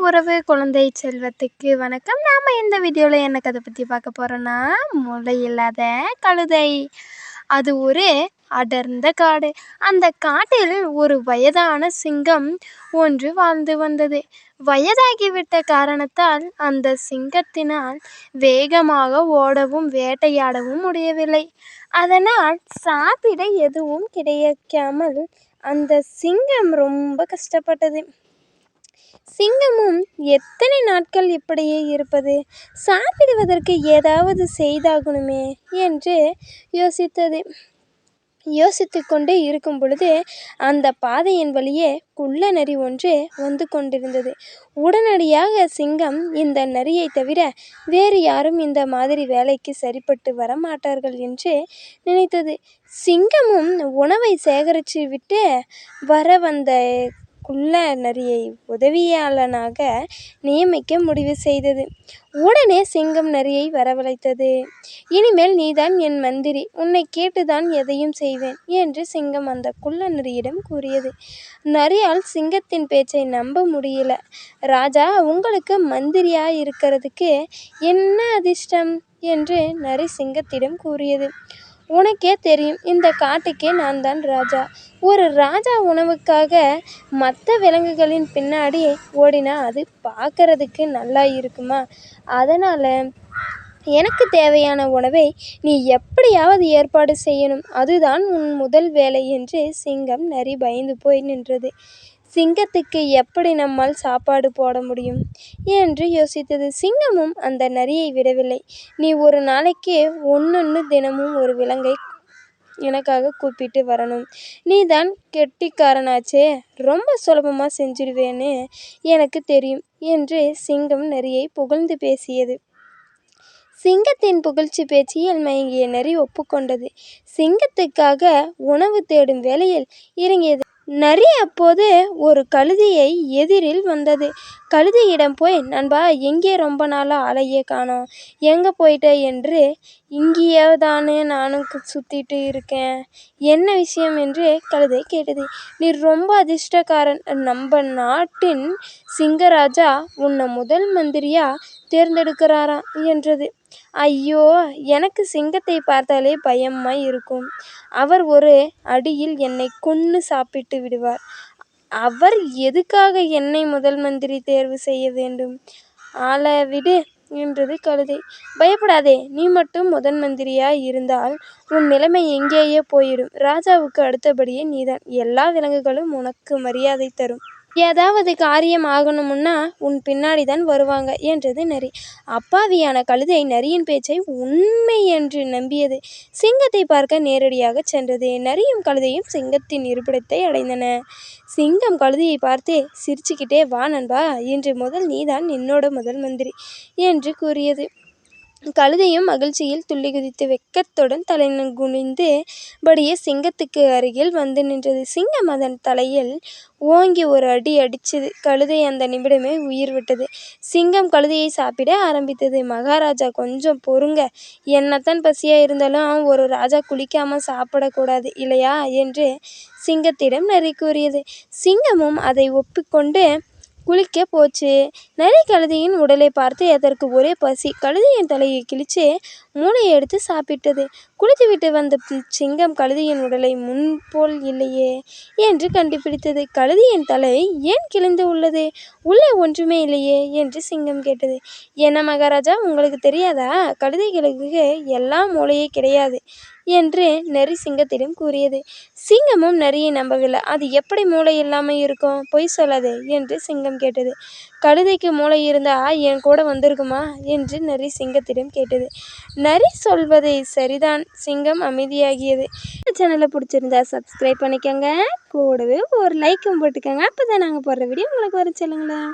உறவு குழந்தை செல்வத்துக்கு வணக்கம். நாம் இந்த வீடியோவில் என்ன கதை பற்றி பார்க்க போகிறோன்னா, முளை இல்லாத கழுதை. அது ஒரு அடர்ந்த காடு. அந்த காட்டில் ஒரு வயதான சிங்கம் ஒன்று வாழ்ந்து வந்தது. வயதாகிவிட்ட காரணத்தால் அந்த சிங்கத்தினால் வேகமாக ஓடவும் வேட்டையாடவும் முடியவில்லை. அதனால் சாப்பிட எதுவும் கிடைக்காமல் அந்த சிங்கம் ரொம்ப கஷ்டப்பட்டது. சிங்கமும் எத்தனை நாட்கள் இப்படியே இருப்பது, சாப்பிடுவதற்கு ஏதாவது செய்தாகணுமே என்று யோசித்து கொண்டே இருக்கும் பொழுது அந்த பாதையின் வழியே குள்ள நரி ஒன்று வந்து கொண்டிருந்தது. உடனடியாக சிங்கம் இந்த நரியை தவிர வேறு யாரும் இந்த மாதிரி வேலைக்கு சரிப்பட்டு வர மாட்டார்கள் என்று நினைத்தது. சிங்கமும் உணவை சேகரித்து விட்டு வந்த குள்ள நரியை உதவியாளனாக நியமிக்க முடிவு செய்தது. உடனே சிங்கம் நரியை வரவழைத்தது. இனிமேல் நீதான் என் மந்திரி, உன்னை கேட்டுதான் எதையும் செய்வேன் என்று சிங்கம் அந்த குள்ள நரியிடம் கூறியது. நரியால் சிங்கத்தின் பேச்சை நம்ப முடியல. ராஜா, உங்களுக்கு மந்திரியா இருக்கிறதுக்கு என்ன அதிர்ஷ்டம் என்று நரி சிங்கத்திடம் கூறியது. உனக்கே தெரியும், இந்த காட்டுக்கே நான் தான் ராஜா. ஒரு ராஜா உணவுக்காக மற்ற விலங்குகளின் பின்னாடி ஓடினா அது பார்க்கறதுக்கு நல்லா இருக்குமா? அதனால் எனக்கு தேவையான உணவை நீ எப்படியாவது ஏற்பாடு செய்யணும், அதுதான் உன் முதல் வேலை என்று சிங்கம் நரி பயந்து போய் நின்றது. சிங்கத்துக்கு எப்படி நம்மால் சாப்பாடு போட முடியும் என்று யோசித்தது. சிங்கமும் அந்த நரியை விடவில்லை. நீ ஒரு நாளைக்கு ஒன்னொன்று தினமும் ஒரு விலங்கை எனக்காக கூப்பிட்டு வரணும். நீ தான் கெட்டிக்காரனாச்சே, ரொம்ப சுலபமாக செஞ்சிடுவேன்னு எனக்கு தெரியும் என்று சிங்கம் நரியை புகழ்ந்து பேசியது. சிங்கத்தின் புகழ்ச்சி பேச்சில் மயங்கிய நரி ஒப்புக்கொண்டது. சிங்கத்துக்காக உணவு தேடும் வேலையில் இறங்கியது. நரி அப்போது ஒரு கழுதையை எதிரில் வந்தது. கழுதையிடம் போய், நண்பா, எங்கே ரொம்ப நாளாக ஆளையே காணோம், எங்கே போயிட்ட என்று இங்கேயே தானே நானும் சுற்றிட்டு இருக்கேன், என்ன விஷயம் என்று கழுதை கேட்டது. நீ ரொம்ப அதிர்ஷ்டக்காரன், நம்ம நாட்டின் சிங்கராஜா உன்னை முதல் மந்திரியா தேர்ந்தெடுக்கிறாராம் என்றது. ஐயோ, எனக்கு சிங்கத்தை பார்த்தாலே பயமாய் இருக்கும். அவர் ஒரு அடியில் என்னை கொன்று சாப்பிட்டு விடுவார். அவர் எதுக்காக என்னை முதல் மந்திரி தேர்வு செய்ய வேண்டும்? ஆளவிடு என்றது கழுதை. பயப்படாதே, நீ மட்டும் முதன் மந்திரியாய் இருந்தால் உன் நிலைமை எங்கேயே போயிடும். ராஜாவுக்கு அடுத்தபடியே நீதான். எல்லா விலங்குகளும் உனக்கு மரியாதை தரும். ஏதாவது காரியம் ஆகணும்னா உன் பின்னாடி தான் வருவாங்க என்றது நரி. அப்பாவியான கழுதை நரியின் பேச்சை உண்மை என்று நம்பியது. சிங்கத்தை பார்க்க நேரடியாக சென்றது. நரியும் கழுதையும் சிங்கத்தின் இருப்பிடத்தை அடைந்தன. சிங்கம் கழுதையை பார்த்து சிரிச்சுக்கிட்டே, வா நண்பா, இன்று முதல் நீதான் என்னோட முதல் மந்திரி என்று கூறியது. கழுதையும் மகிழ்ச்சியில் துள்ளி குதித்து வெட்கத்துடன் தலை குனிந்து படியே சிங்கத்துக்கு அருகில் வந்து நின்றது. சிங்கம் அதன் தலையில் ஓங்கி ஒரு அடி அடித்தது. கழுதை அந்த நிமிடமே உயிர் விட்டது. சிங்கம் கழுதையை சாப்பிட ஆரம்பித்தது. மகாராஜா, கொஞ்சம் பொறுங்க, என்னத்தான் பசியாக இருந்தாலும் ஒரு ராஜா குளிக்காமல் சாப்பிடக்கூடாது இல்லையா என்று சிங்கத்திடம் நரி கூறியது. சிங்கமும் அதை ஒப்புக்கொண்டு குளிக்க போச்சு. நரி கழுதையின் உடலை பார்த்து அதற்கு ஒரே பசி. கழுதையின் தலையை கிழிச்சு மூளையை எடுத்து சாப்பிட்டது. குளித்துவிட்டு வந்த சிங்கம் கழுதையின் உடலை முன்போல் இல்லையே என்று கண்டுபிடித்தது. கழுதையின் தலை ஏன் கிழிந்து உள்ளது, உள்ளே ஒன்றுமே இல்லையே என்று சிங்கம் கேட்டது. என்ன மகாராஜா, உங்களுக்கு தெரியாதா? கழுதைகளுக்கு எல்லாம் மூளையே கிடையாது என்று நரி சிங்கத்திடம் கூறியது. சிங்கமும் நரியை நம்பவில்லை. அது எப்படி மூளை இல்லாமல் இருக்கும், பொய் சொல்லாதே என்று சிங்கம் கேட்டது. கழுதைக்கு மூளை இருந்தா என் கூட வந்திருக்குமா என்று நரி சிங்கத்திடம் கேட்டது. நரி சொல்வதை சரிதான். சிங்கம் அமைதியாகியது. இந்த சேனலை பிடிச்சிருந்தா சப்ஸ்கிரைப் பண்ணிக்கோங்க, கூடவே ஒரு லைக்கும் போட்டுக்கோங்க. அப்போ தான் நாங்கள் போடுற வீடியோ உங்களுக்கு வர சொல்லுங்களேன்.